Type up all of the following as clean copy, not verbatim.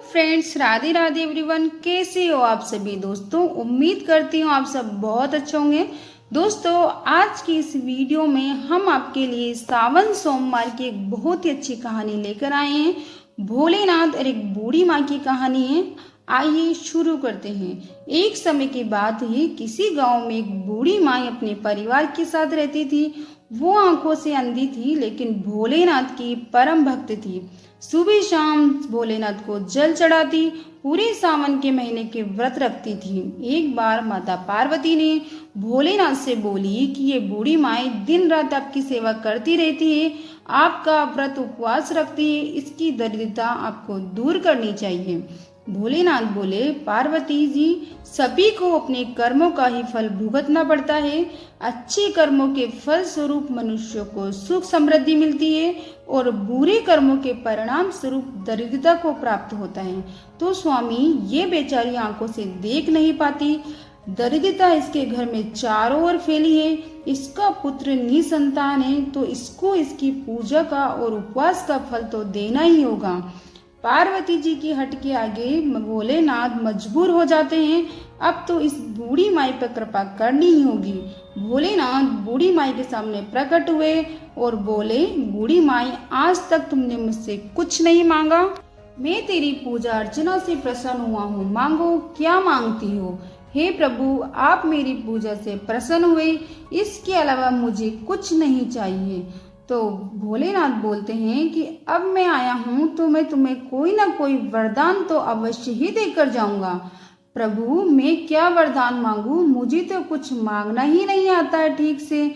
Friends, Radhe Radhe everyone. कैसे हो आप सभी दोस्तों? उम्मीद करती हूँ आप सब बहुत अच्छे होंगे। दोस्तों, आज की इस वीडियो में हम आपके लिए सावन सोमवार की एक बहुत ही अच्छी कहानी लेकर आए हैं। भोलेनाथ और एक बूढ़ी माँ की कहानी है। आइए शुरू करते हैं। एक समय की बात है, किसी गांव में एक बूढ़ी माँ अपने परिवार के साथ रहती थी। वो आंखों से अंधी थी, लेकिन भोलेनाथ की परम भक्त थी। सुबह शाम भोलेनाथ को जल चढ़ाती, पूरे सावन के महीने के व्रत रखती थी। एक बार माता पार्वती ने भोलेनाथ से बोली कि ये बूढ़ी माई दिन रात आपकी सेवा करती रहती है, आपका व्रत उपवास रखती है, इसकी दरिद्रता आपको दूर करनी चाहिए। भोलेनाथ बोले, पार्वती जी, सभी को अपने कर्मों का ही फल भुगतना पड़ता है। अच्छे कर्मों के फल स्वरूप मनुष्य को सुख समृद्धि मिलती है और बुरे कर्मों के परिणाम स्वरूप दरिद्रता को प्राप्त होता है। तो स्वामी, ये बेचारी आंखों से देख नहीं पाती, दरिद्रता इसके घर में चारों ओर फैली है। इसका पुत्र निसंतान है, तो इसको इसकी पूजा का और उपवास का फल तो देना ही होगा। पार्वती जी की हट के आगे भोलेनाथ मजबूर हो जाते हैं। अब तो इस बूढ़ी माई पर कृपा करनी ही होगी। भोलेनाथ बूढ़ी माई के सामने प्रकट हुए और बोले, बूढ़ी माई, आज तक तुमने मुझसे कुछ नहीं मांगा। मैं तेरी पूजा अर्चना से प्रसन्न हुआ हूँ, मांगो, क्या मांगती हो? हे प्रभु, आप मेरी पूजा से प्रसन्न हुए, इसके अलावा मुझे कुछ नहीं चाहिए। तो भोलेनाथ बोलते हैं कि अब मैं आया हूँ तो मैं तुम्हें कोई ना कोई वरदान तो अवश्य ही देकर जाऊंगा। प्रभु, मैं क्या वरदान मांगू? मुझे तो कुछ मांगना ही नहीं आता है ठीक से।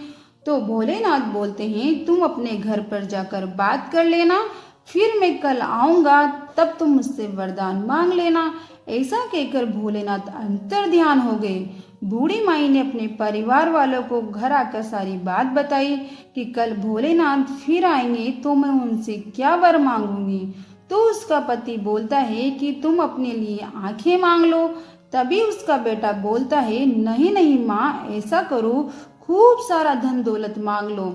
तो भोलेनाथ बोलते हैं, तुम अपने घर पर जाकर बात कर लेना, फिर मैं कल आऊंगा, तब तुम मुझसे वरदान मांग लेना। ऐसा कहकर भोलेनाथ अंतर ध्यान हो गए। बूढ़ी माई ने अपने परिवार वालों को घर आकर सारी बात बताई कि कल भोलेनाथ फिर आएंगे तो मैं उनसे क्या वर मांगूंगी। तो उसका पति बोलता है कि तुम अपने लिए आंखें मांग लो। तभी उसका बेटा बोलता है, नहीं नहीं माँ, ऐसा करो, खूब सारा धन दौलत मांग लो।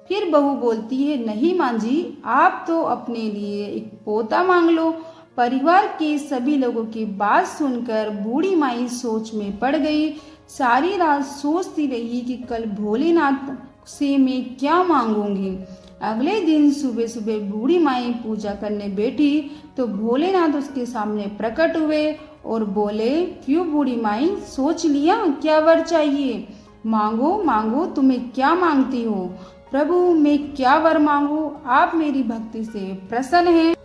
फिर बहू बोलती है, नहीं माँ जी, आप तो अपने लिए एक पोता मांग लो। परिवार के सभी लोगों की बात सुनकर बूढ़ी माई सोच में पड़ गई। सारी रात सोचती रही कि कल भोलेनाथ से मैं क्या मांगूंगी। अगले दिन सुबह सुबह बूढ़ी माई पूजा करने बैठी तो भोलेनाथ उसके सामने प्रकट हुए और बोले, क्यों बूढ़ी माई, सोच लिया क्या वर चाहिए? मांगो मांगो, तुम्हें क्या मांगती हो? प्रभु, मैं क्या वर मांगू? आप मेरी भक्ति से प्रसन्न हैं।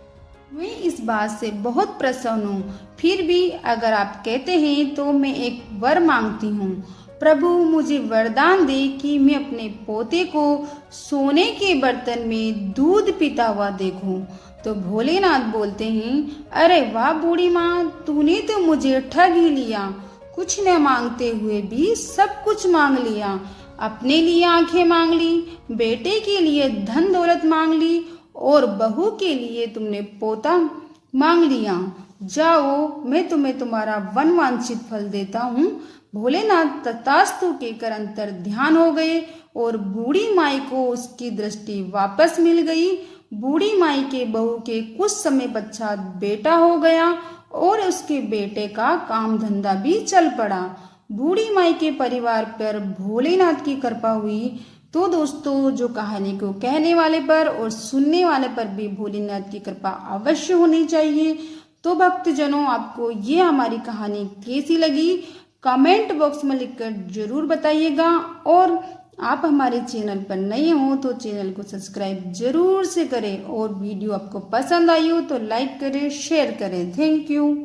मैं इस बात से बहुत प्रसन्न हूँ, फिर भी अगर आप कहते हैं तो मैं एक वर मांगती हूँ। प्रभु, मुझे वरदान दे कि मैं अपने पोते को सोने के बर्तन में दूध पीता हुआ देखूं। तो भोलेनाथ बोलते हैं, अरे वाह बूढ़ी माँ, तूने तो मुझे ठग ही लिया। कुछ न मांगते हुए भी सब कुछ मांग लिया। अपने लिए आंखें मांग ली, बेटे के लिए धन दौलत मांग ली और बहू के लिए तुमने पोता मांग लिया। जाओ, मैं तुम्हें तुम्हारा वनवांछित फल देता हूँ। भोलेनाथ तथास्तु कहकर अंतर ध्यान हो गए और बूढ़ी माई को उसकी दृष्टि वापस मिल गई। बूढ़ी माई के बहू के कुछ समय पश्चात बेटा हो गया और उसके बेटे का काम धंधा भी चल पड़ा। बूढ़ी माई के परिवार पर भोलेनाथ की कृपा हुई। तो दोस्तों, जो कहानी को कहने वाले पर और सुनने वाले पर भी भोलेनाथ की कृपा अवश्य होनी चाहिए। तो भक्तजनों, आपको ये हमारी कहानी कैसी लगी, कमेंट बॉक्स में लिखकर जरूर बताइएगा। और आप हमारे चैनल पर नए हो तो चैनल को सब्सक्राइब जरूर से करें और वीडियो आपको पसंद आई हो तो लाइक करें, शेयर करें। Thank you.